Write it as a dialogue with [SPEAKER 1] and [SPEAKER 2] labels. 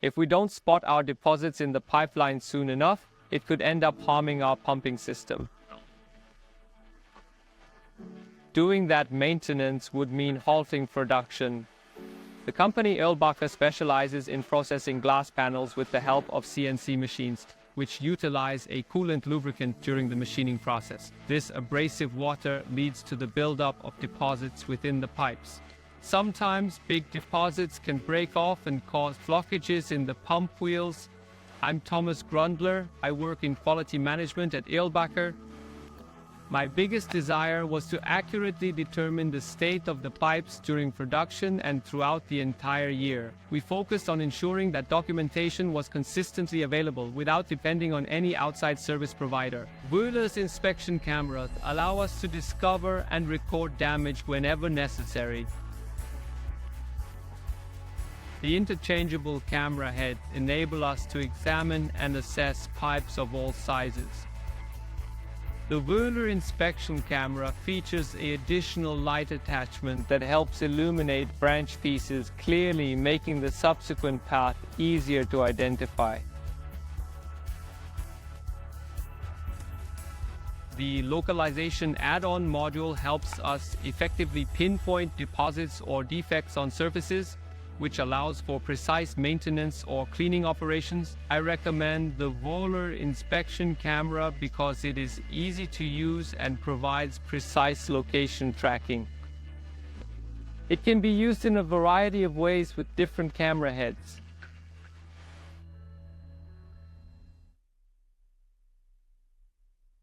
[SPEAKER 1] If we don't spot our deposits in the pipeline soon enough, it could end up harming our pumping system. Doing that maintenance would mean halting production. The company Irlbacher specializes in processing glass panels with the help of CNC machines, which utilize a coolant lubricant during the machining process. This abrasive water leads to the buildup of deposits within the pipes. Sometimes big deposits can break off and cause blockages in the pump wheels. I'm Thomas Grundler. I work in quality management at Irlbacher. My biggest desire was to accurately determine the state of the pipes during production and throughout the entire year. We focused on ensuring that documentation was consistently available without depending on any outside service provider. Wöhler's inspection cameras allow us to discover and record damage whenever necessary. The interchangeable camera heads enable us to examine and assess pipes of all sizes. The Wöhler inspection camera features an additional light attachment that helps illuminate branch pieces clearly, making the subsequent path easier to identify. The localization add-on module helps us effectively pinpoint deposits or defects on surfaces, which allows for precise maintenance or cleaning operations. I recommend the Wöhler inspection camera because it is easy to use and provides precise location tracking. It can be used in a variety of ways with different camera heads.